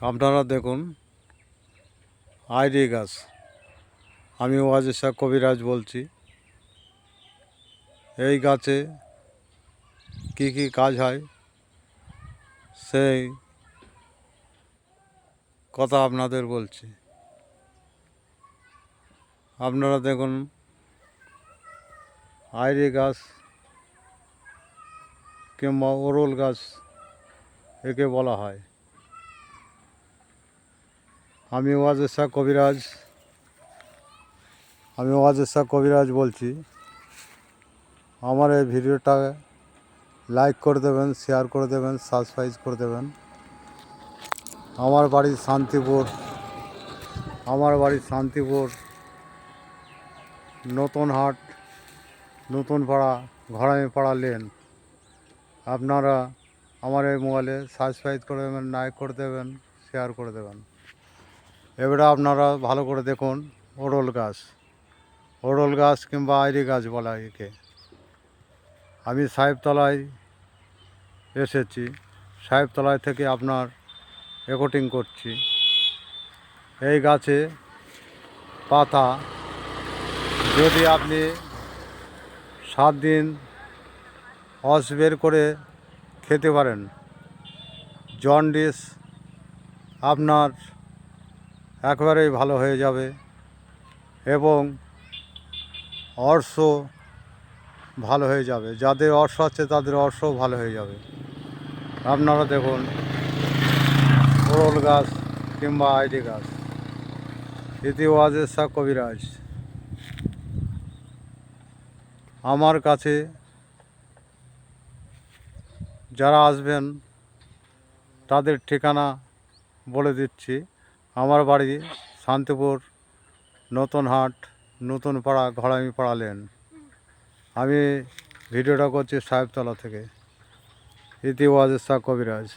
আপনারা দেখুন আইরি গাছ। আমি ওয়াজির শাহ কবিরাজ বলছি। এই গাছে কি কি কাজ হয় সেই কথা আপনাদের বলছি। আপনারা দেখুন আইরি গাছ কিংবা ওরল গাছ একে বলা হয়। আমি ওয়াজির শাহ কবিরাজ বলছি। আমার এই ভিডিওটা লাইক করে দেবেন, শেয়ার করে দেবেন, সাবস্ক্রাইব করে দেবেন। আমার বাড়ি শান্তিপুর নতুন হাট, নতুন পাড়া, ঘরামিপাড়া লেন। আপনারা আমার এই মোবাইলে সাবস্ক্রাইব করে দেবেন, লাইক করে দেবেন, শেয়ার করে দেবেন। এবারে আপনারা ভালো করে দেখুন ওরল গাছ কিংবা আইরি গাছ বলা একে। আমি সাহেবতলায় এসেছি, সাহেবতলায় থেকে আপনার রেকর্ডিং করছি। এই গাছে পাতা যদি আপনি 7 দিন রস বের করে খেতে পারেন, জন্ডিস আপনার একবারেই ভালো হয়ে যাবে এবং অর্শ ভালো হয়ে যাবে। যাদের অর্শ আছে তাদের অর্শও ভালো হয়ে যাবে। আপনারা দেখুন ওরল গাছ কিংবা আইরি গাছ। ইতি ওয়াজির শাহ কবিরাজ। আমার কাছে যারা আসবেন তাদের ঠিকানা বলে দিচ্ছি। আমার বাড়ি শান্তিপুর নতুন হাট, নতুন পাড়া, ঘরামিপাড়া লেন। আমি ভিডিওটা করছি সাহেবতলা থেকে। ইতি ওয়াজির শাহ কবিরাজ।